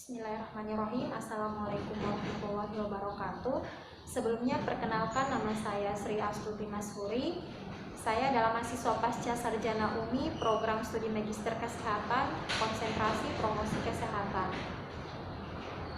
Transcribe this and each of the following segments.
Bismillahirrahmanirrahim. Assalamualaikum warahmatullahi wabarakatuh. Sebelumnya perkenalkan, nama saya Sri Astuti Mashuri. Saya adalah mahasiswa pasca sarjana UMI program studi Magister Kesehatan, konsentrasi promosi kesehatan.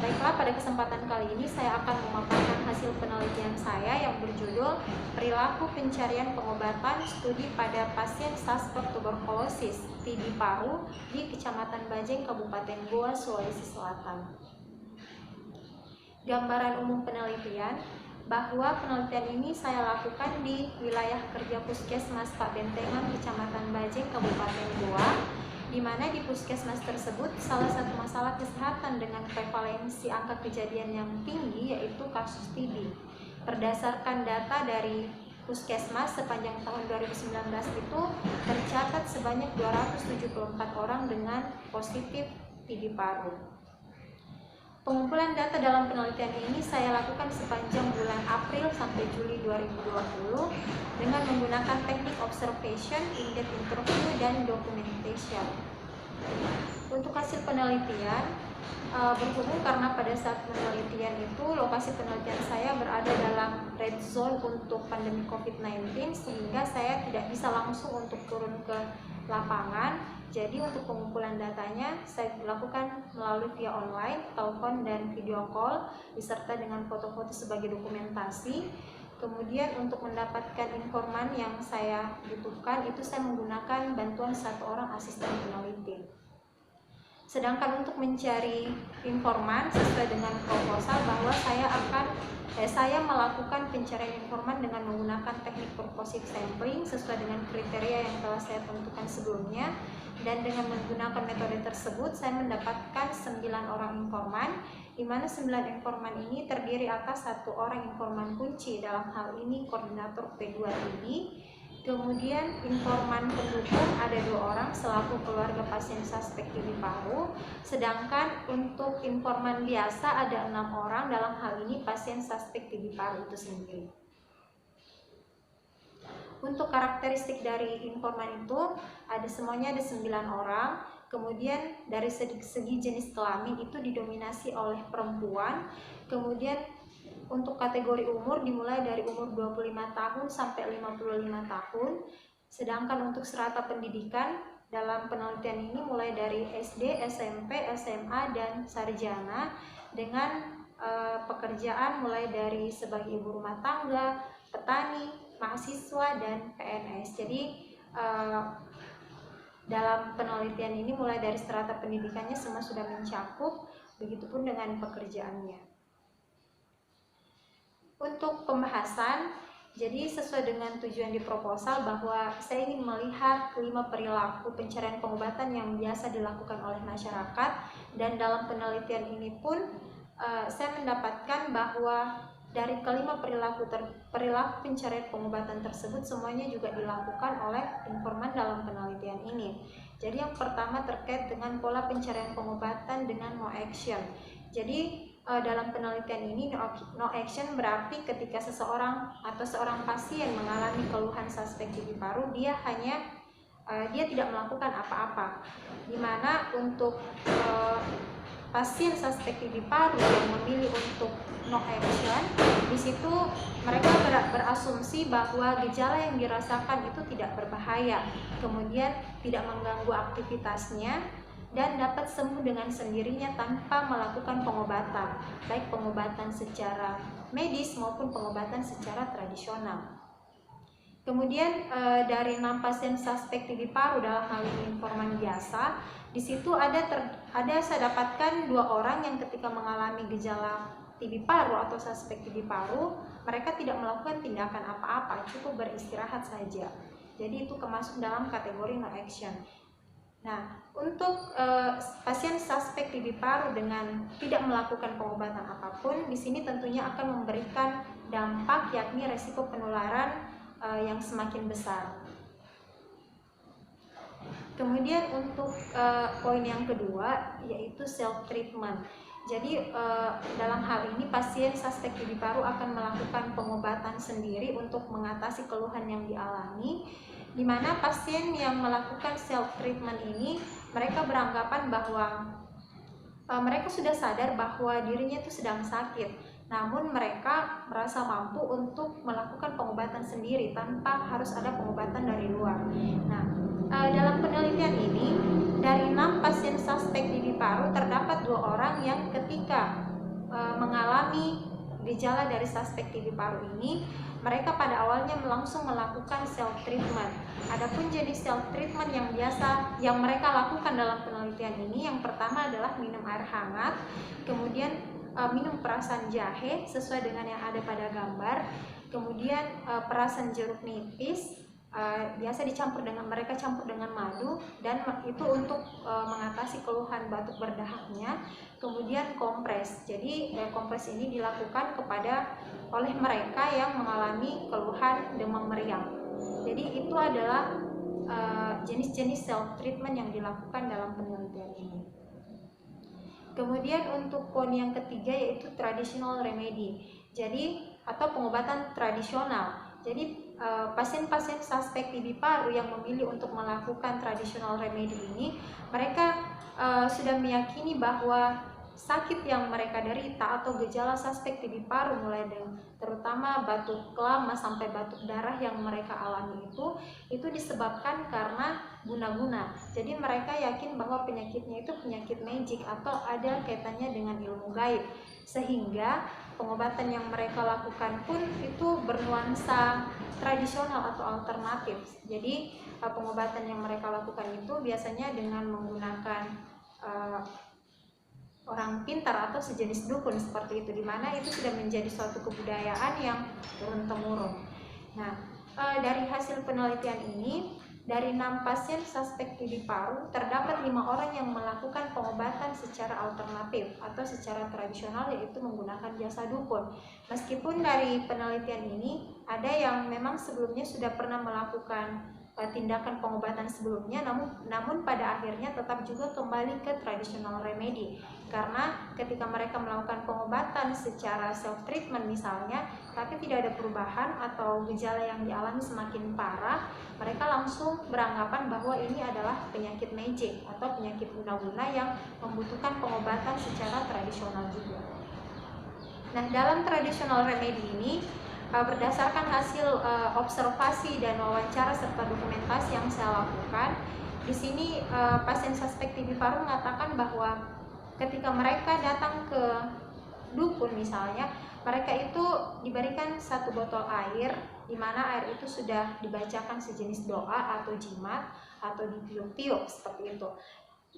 Baiklah, pada kesempatan kali ini saya akan memaparkan hasil penelitian saya yang berjudul Perilaku Pencarian Pengobatan Studi pada Pasien Suspek Tuberkulosis TB Paru di Kecamatan Bajeng, Kabupaten Goa, Sulawesi Selatan. Gambaran umum penelitian bahwa penelitian ini saya lakukan di wilayah kerja Puskesmas Pak Bentengan, Kecamatan Bajeng, Kabupaten Goa, di mana di puskesmas tersebut salah satu masalah kesehatan dengan prevalensi angka kejadian yang tinggi yaitu kasus TB. Berdasarkan data dari puskesmas sepanjang tahun 2019 itu tercatat sebanyak 274 orang dengan positif TB paru. Pengumpulan data dalam penelitian ini saya lakukan sepanjang bulan April sampai Juli 2020 dengan menggunakan teknik observation, in-depth interview, dan documentation. Untuk hasil penelitian, berhubung karena pada saat penelitian itu lokasi penelitian saya berada dalam red zone untuk pandemi COVID-19, sehingga saya tidak bisa langsung untuk turun ke lapangan. Jadi untuk pengumpulan datanya saya lakukan melalui via online, telepon, dan video call diserta dengan foto-foto sebagai dokumentasi. Kemudian untuk mendapatkan informan yang saya butuhkan itu saya menggunakan bantuan satu orang asisten peneliti. Sedangkan untuk mencari informan sesuai dengan proposal bahwa saya melakukan pencarian informan dengan menggunakan teknik purposive sampling sesuai dengan kriteria yang telah saya tentukan sebelumnya, dan dengan menggunakan metode tersebut saya mendapatkan 9 orang informan, di mana 9 informan ini terdiri atas 1 orang informan kunci, dalam hal ini koordinator P2 TB. Kemudian informan pendukung ada 2 orang selaku keluarga pasien suspek TB paru, sedangkan untuk informan biasa ada 6 orang, dalam hal ini pasien suspek TB paru itu sendiri. Untuk karakteristik dari informan itu semuanya ada 9 orang. Kemudian dari segi jenis kelamin itu didominasi oleh perempuan. Kemudian untuk kategori umur dimulai dari umur 25 tahun sampai 55 tahun. Sedangkan untuk strata pendidikan dalam penelitian ini mulai dari SD, SMP, SMA, dan sarjana, dengan pekerjaan mulai dari sebagai ibu rumah tangga, petani, mahasiswa, dan PNS. Jadi dalam penelitian ini mulai dari strata pendidikannya semua sudah mencakup, begitupun dengan pekerjaannya. Untuk pembahasan, jadi sesuai dengan tujuan di proposal bahwa saya ingin melihat 5 perilaku pencarian pengobatan yang biasa dilakukan oleh masyarakat, dan dalam penelitian ini pun saya mendapatkan bahwa dari kelima perilaku pencarian pengobatan tersebut semuanya juga dilakukan oleh informan dalam penelitian ini. Jadi yang pertama terkait dengan pola pencarian pengobatan dengan no action. Jadi dalam penelitian ini no action berarti ketika seseorang atau seorang pasien mengalami keluhan suspek TB paru, dia tidak melakukan apa-apa. Dimana untuk pasien suspek TB paru yang memilih untuk no action, di situ mereka berasumsi bahwa gejala yang dirasakan itu tidak berbahaya, kemudian tidak mengganggu aktivitasnya, dan dapat sembuh dengan sendirinya tanpa melakukan pengobatan, baik pengobatan secara medis maupun pengobatan secara tradisional. Kemudian dari 6 pasien suspek TB paru dalam hal ini informan biasa, di situ ada saya dapatkan 2 orang yang ketika mengalami gejala TB paru atau suspek TB paru, mereka tidak melakukan tindakan apa-apa, cukup beristirahat saja. Jadi itu termasuk dalam kategori no action. Nah, untuk pasien suspek TB paru dengan tidak melakukan pengobatan apapun, di sini tentunya akan memberikan dampak, yakni resiko penularan yang semakin besar. Kemudian untuk poin yang kedua yaitu self treatment. Jadi dalam hal ini pasien suspek TB paru akan melakukan pengobatan sendiri untuk mengatasi keluhan yang dialami, di mana pasien yang melakukan self treatment ini mereka beranggapan bahwa mereka sudah sadar bahwa dirinya itu sedang sakit, namun mereka merasa mampu untuk melakukan pengobatan sendiri tanpa harus ada pengobatan dari luar. Nah, dalam penelitian ini, dari 6 pasien suspek TB paru terdapat 2 orang yang ketika mengalami gejala dari suspek TB paru ini, mereka pada awalnya langsung melakukan self treatment. Adapun jenis self treatment yang biasa yang mereka lakukan dalam penelitian ini, yang pertama adalah minum air hangat, kemudian minum perasan jahe sesuai dengan yang ada pada gambar, kemudian perasan jeruk nipis, biasa mereka campur dengan madu, dan itu untuk mengatasi keluhan batuk berdahaknya. Kemudian kompres, jadi kompres ini dilakukan oleh mereka yang mengalami keluhan demam meriang. Jadi itu adalah jenis-jenis self treatment yang dilakukan dalam penelitian ini. Kemudian untuk poin yang ketiga yaitu traditional remedy, jadi atau pengobatan tradisional. Jadi pasien-pasien suspek TB paru yang memilih untuk melakukan traditional remedy ini, mereka sudah meyakini bahwa sakit yang mereka derita atau gejala suspek TB paru, mulai dari terutama batuk lama sampai batuk darah yang mereka alami itu disebabkan karena guna-guna. Jadi mereka yakin bahwa penyakitnya itu penyakit magic atau ada kaitannya dengan ilmu gaib, sehingga pengobatan yang mereka lakukan pun itu bernuansa tradisional atau alternatif. Jadi pengobatan yang mereka lakukan itu biasanya dengan menggunakan orang pintar atau sejenis dukun seperti itu, dimana itu sudah menjadi suatu kebudayaan yang turun-temurun. Nah, dari hasil penelitian ini, dari 6 pasien suspek TB paru terdapat 5 orang yang melakukan pengobatan secara alternatif atau secara tradisional, yaitu menggunakan jasa dukun. Meskipun dari penelitian ini ada yang memang sebelumnya sudah pernah melakukan tindakan pengobatan sebelumnya, namun pada akhirnya tetap juga kembali ke traditional remedy, karena ketika mereka melakukan pengobatan secara self treatment misalnya, tapi tidak ada perubahan atau gejala yang dialami semakin parah, mereka langsung beranggapan bahwa ini adalah penyakit magic atau penyakit guna-guna yang membutuhkan pengobatan secara tradisional juga. Nah, dalam traditional remedy ini, berdasarkan hasil observasi dan wawancara serta dokumentasi yang saya lakukan, di sini pasien suspek TB paru mengatakan bahwa ketika mereka datang ke dukun misalnya, mereka itu diberikan 1 botol air, di mana air itu sudah dibacakan sejenis doa atau jimat atau ditiup-tiup seperti itu.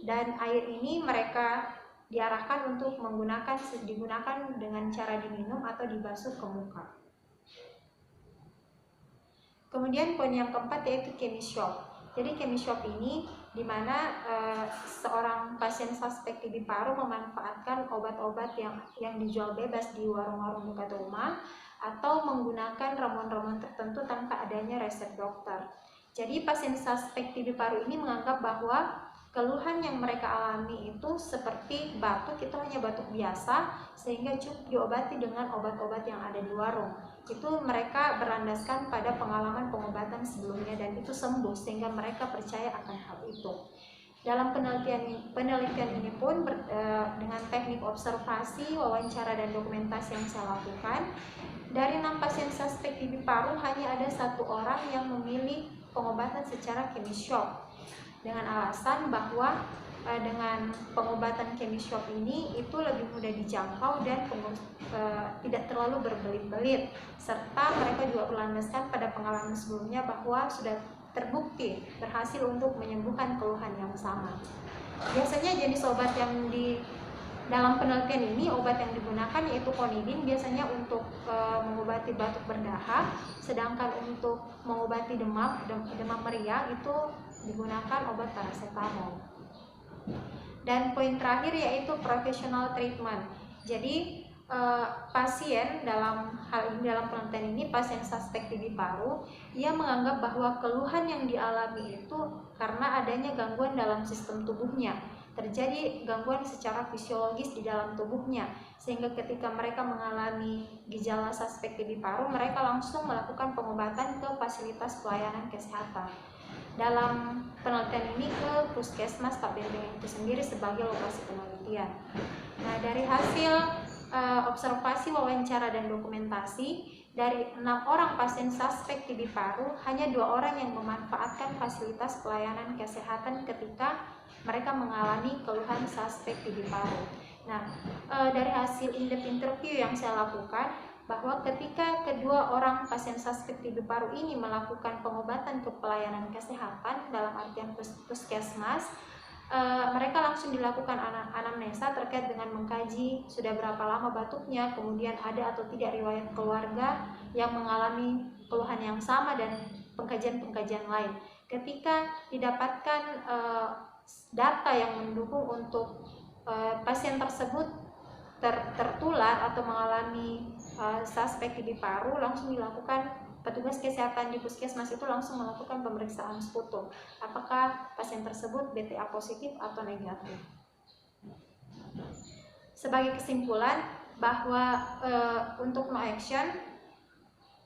Dan air ini mereka diarahkan untuk digunakan dengan cara diminum atau dibasuh ke muka. Kemudian poin yang keempat yaitu chemist shop. Jadi chemist shop ini dimana seorang pasien suspek TB paru memanfaatkan obat-obat yang dijual bebas di warung-warung dekat rumah atau menggunakan ramuan-ramuan tertentu tanpa adanya resep dokter. Jadi pasien suspek TB paru ini menganggap bahwa keluhan yang mereka alami itu seperti batuk, itu hanya batuk biasa, sehingga cukup diobati dengan obat-obat yang ada di warung. Itu mereka berlandaskan pada pengalaman pengobatan sebelumnya dan itu sembuh, sehingga mereka percaya akan hal itu. Dalam penelitian ini pun dengan teknik observasi, wawancara, dan dokumentasi yang saya lakukan, dari 6 pasien suspek TB paru hanya ada 1 orang yang memilih pengobatan secara chemist shop, dengan alasan bahwa dengan pengobatan chemist shop ini itu lebih mudah dijangkau dan tidak terlalu berbelit-belit, serta mereka juga berlandaskan pada pengalaman sebelumnya bahwa sudah terbukti berhasil untuk menyembuhkan keluhan yang sama. Biasanya jenis obat yang dalam penelitian ini, obat yang digunakan yaitu konidin, biasanya untuk mengobati batuk berdahak, sedangkan untuk mengobati demam meriang itu digunakan obat paracetamol. Dan poin terakhir yaitu professional treatment. Jadi pasien dalam penelitian ini, pasien suspek TB paru, ia menganggap bahwa keluhan yang dialami itu karena adanya gangguan dalam sistem tubuhnya. terjadi gangguan secara fisiologis di dalam tubuhnya, sehingga ketika mereka mengalami gejala suspek TB paru, mereka langsung melakukan pengobatan ke fasilitas pelayanan kesehatan. Dalam penelitian ini ke Puskesmas Pak Bentengan itu sendiri sebagai lokasi penelitian. Nah, dari hasil observasi, wawancara, dan dokumentasi, dari 6 orang pasien suspek TB paru, hanya 2 orang yang memanfaatkan fasilitas pelayanan kesehatan ketika mereka mengalami keluhan suspek TB paru. Nah, dari hasil in-depth interview yang saya lakukan, bahwa ketika kedua orang pasien suspek TB paru ini melakukan pengobatan ke pelayanan kesehatan dalam artian puskesmas, mereka langsung dilakukan anamnesa terkait dengan mengkaji sudah berapa lama batuknya, kemudian ada atau tidak riwayat keluarga yang mengalami keluhan yang sama, dan pengkajian-pengkajian lain. Ketika didapatkan data yang mendukung untuk pasien tersebut tertular atau mengalami suspek TB paru, langsung dilakukan, petugas kesehatan di puskesmas itu langsung melakukan pemeriksaan sputum apakah pasien tersebut BTA positif atau negatif. Sebagai kesimpulan bahwa untuk no action,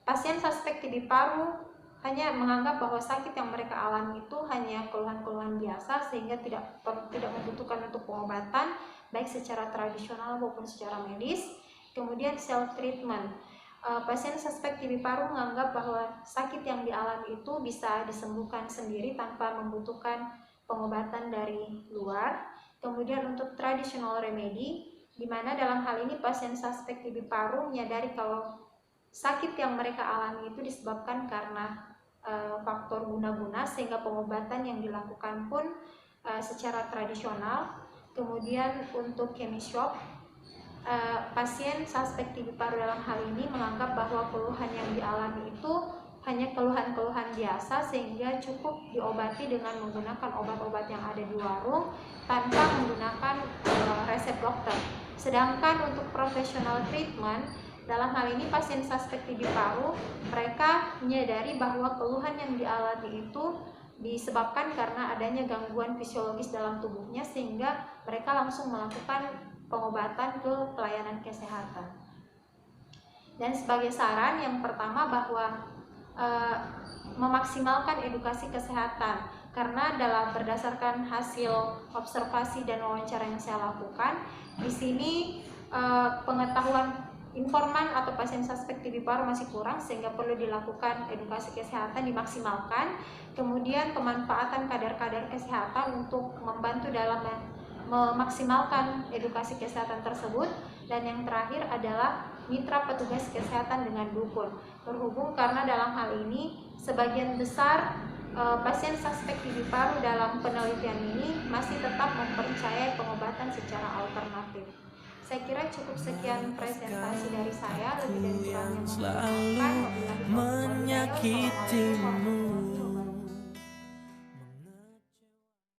pasien suspek TB paru hanya menganggap bahwa sakit yang mereka alami itu hanya keluhan-keluhan biasa, sehingga tidak membutuhkan untuk pengobatan baik secara tradisional maupun secara medis. Kemudian self treatment, pasien suspek TB paru menganggap bahwa sakit yang dialami itu bisa disembuhkan sendiri tanpa membutuhkan pengobatan dari luar. Kemudian untuk traditional remedy, di mana dalam hal ini pasien suspek TB paru menyadari kalau sakit yang mereka alami itu disebabkan karena faktor guna-guna, sehingga pengobatan yang dilakukan pun secara tradisional. Kemudian untuk chemistry, pasien suspek TB paru dalam hal ini menganggap bahwa keluhan yang dialami itu hanya keluhan-keluhan biasa, sehingga cukup diobati dengan menggunakan obat-obat yang ada di warung tanpa menggunakan resep dokter. Sedangkan untuk professional treatment, dalam hal ini pasien suspek TB paru, mereka menyadari bahwa keluhan yang dialami itu disebabkan karena adanya gangguan fisiologis dalam tubuhnya, sehingga mereka langsung melakukan pengobatan ke pelayanan kesehatan. Dan sebagai saran, yang pertama bahwa memaksimalkan edukasi kesehatan, karena berdasarkan hasil observasi dan wawancara yang saya lakukan, di sini pengetahuan informan atau pasien suspek TB paru masih kurang, sehingga perlu dilakukan edukasi kesehatan dimaksimalkan. Kemudian pemanfaatan kadar-kadar kesehatan untuk membantu dalam memaksimalkan edukasi kesehatan tersebut. Dan yang terakhir adalah mitra petugas kesehatan dengan dukun, berhubung karena dalam hal ini sebagian besar pasien suspek TB paru dalam penelitian ini masih tetap mempercayai pengobatan secara alternatif. Saya kira cukup sekian presentasi dari saya, lebih dari kurangnya mohon maaf. Menyakitimu.